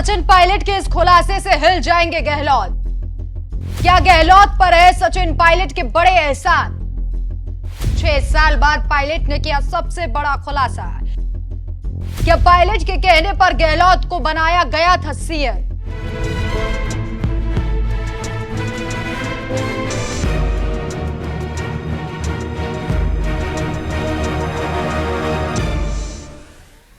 सचिन पायलट के इस खुलासे से हिल जाएंगे गहलोत। क्या गहलोत पर है सचिन पायलट के बड़े एहसान? 6 साल बाद पायलट ने किया सबसे बड़ा खुलासा। क्या पायलट के कहने पर गहलोत को बनाया गया था सीएम?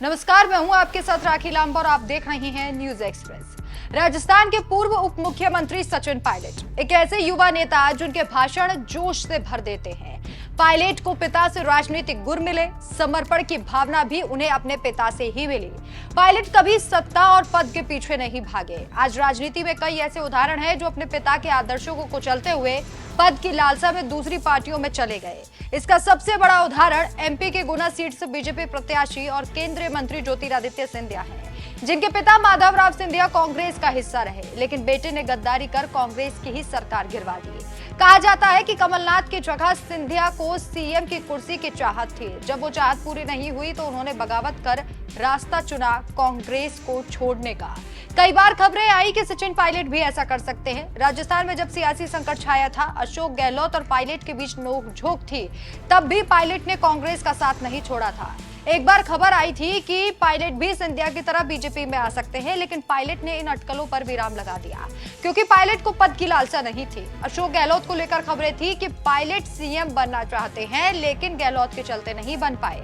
नमस्कार, मैं हूं आपके साथ राखी लांबा और आप देख रहे हैं न्यूज एक्सप्रेस। राजस्थान के पूर्व उप मुख्यमंत्री सचिन पायलट एक ऐसे युवा नेता जिनके भाषण जोश से भर देते हैं। पायलट को पिता से राजनीतिक गुर मिले, समर्पण की भावना भी उन्हें अपने पिता से ही मिली। पायलट कभी सत्ता और पद के पीछे नहीं भागे। आज राजनीति में कई ऐसे उदाहरण हैं जो अपने पिता के आदर्शों को कुचलते हुए पद की लालसा में दूसरी पार्टियों में चले गए। इसका सबसे बड़ा उदाहरण एमपी के गुना सीट से बीजेपी प्रत्याशी और केंद्रीय मंत्री ज्योतिरादित्य सिंधिया है, जिनके पिता माधवराव सिंधिया कांग्रेस का हिस्सा रहे, लेकिन बेटे ने गद्दारी कर कांग्रेस की ही सरकार गिरवा दी। कहा जाता है कि कमलनाथ की जगह सिंधिया को सीएम की कुर्सी की चाहत थी। जब वो चाहत पूरी नहीं हुई तो उन्होंने बगावत कर रास्ता चुना कांग्रेस को छोड़ने का। कई बार खबरें आई कि सचिन पायलट भी ऐसा कर सकते हैं। राजस्थान में जब सियासी संकट छाया था, अशोक गहलोत और पायलट के बीच नोकझोंक थी, तब भी पायलट ने कांग्रेस का साथ नहीं छोड़ा था। एक बार खबर आई थी कि पायलट भी सिंधिया की तरह बीजेपी में आ सकते हैं, लेकिन पायलट ने इन अटकलों पर विराम लगा दिया क्योंकि पायलट को पद की लालसा नहीं थी। अशोक गहलोत को लेकर खबरें थी कि पायलट सीएम बनना चाहते हैं, लेकिन गहलोत के चलते नहीं बन पाए।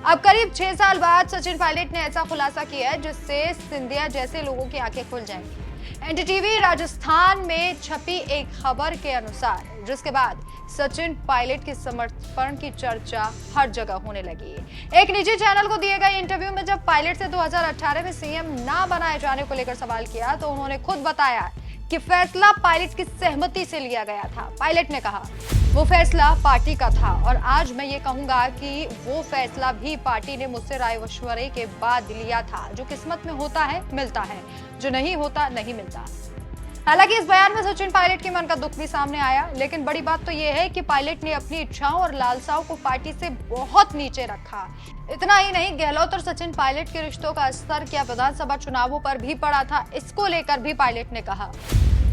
अब करीब 6 साल बाद सचिन पायलट ने ऐसा खुलासा किया है जिससे सिंधिया जैसे लोगों की आंखें खुल जाएंगी। एनडीटीवी राजस्थान में छपी एक खबर के अनुसार, जिसके बाद सचिन पायलट के समर्पण की चर्चा हर जगह होने लगी। एक निजी चैनल को दिए गए इंटरव्यू में जब पायलट से 2018 में सीएम ना बनाए जाने को लेकर सवाल किया तो उन्होंने खुद बताया कि फैसला पायलट की सहमति से लिया गया था। पायलट ने कहा, वो फैसला पार्टी का था और आज मैं ये कहूंगा कि वो फैसला भी पार्टी ने मुझसे राय मशवरे के बाद लिया था। जो किस्मत में होता है मिलता है, जो नहीं होता नहीं मिलता। हालांकि इस बयान में सचिन पायलट के मन का दुख भी सामने आया, लेकिन बड़ी बात तो ये है कि पायलट ने अपनी इच्छाओं और लालसाओं को पार्टी से बहुत नीचे रखा। इतना ही नहीं, गहलोत और सचिन पायलट के रिश्तों का असर क्या विधानसभा चुनावों पर भी पड़ा था, इसको लेकर भी पायलट ने कहा।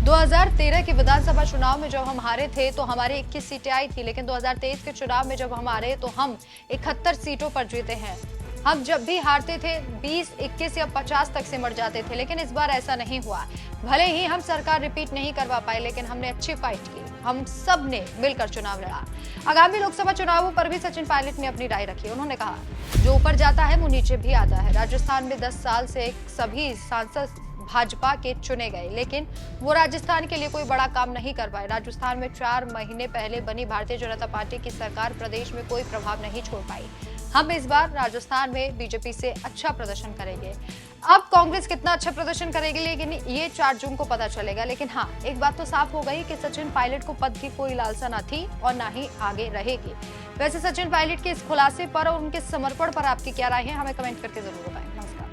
2013 के विधानसभा चुनाव में जब हम हारे थे तो हमारी 21 सीटें आई थी, लेकिन 2023 के चुनाव में जब हम हारे तो हम 71 सीटों पर जीते हैं। हम जब भी हारते थे 20, 21 या 50 तक सिमट जाते थे, लेकिन इस बार ऐसा नहीं हुआ। भले ही हम सरकार रिपीट नहीं करवा पाए, लेकिन हमने अच्छी फाइट की। हम सब ने मिलकर चुनाव लड़ा। आगामी लोकसभा चुनावों पर भी सचिन पायलट ने अपनी राय रखी। उन्होंने कहा, जो ऊपर जाता है वो नीचे भी आता है। राजस्थान में 10 साल से सभी सांसद भाजपा के चुने गए, लेकिन वो राजस्थान के लिए कोई बड़ा काम नहीं कर पाए। राजस्थान में 4 महीने पहले बनी भारतीय जनता पार्टी की सरकार प्रदेश में कोई प्रभाव नहीं छोड़ पाई। हम इस बार राजस्थान में बीजेपी से अच्छा प्रदर्शन करेंगे। अब कांग्रेस कितना अच्छा प्रदर्शन करेगी, लेकिन ये 4 जून को पता चलेगा। लेकिन हाँ, एक बात तो साफ हो गई कि सचिन पायलट को पद की कोई लालसा न थी और ना ही आगे रहेगी। वैसे सचिन पायलट के इस खुलासे पर और उनके समर्पण पर आपकी क्या राय है, हमें कमेंट करके जरूर बताएं। नमस्कार।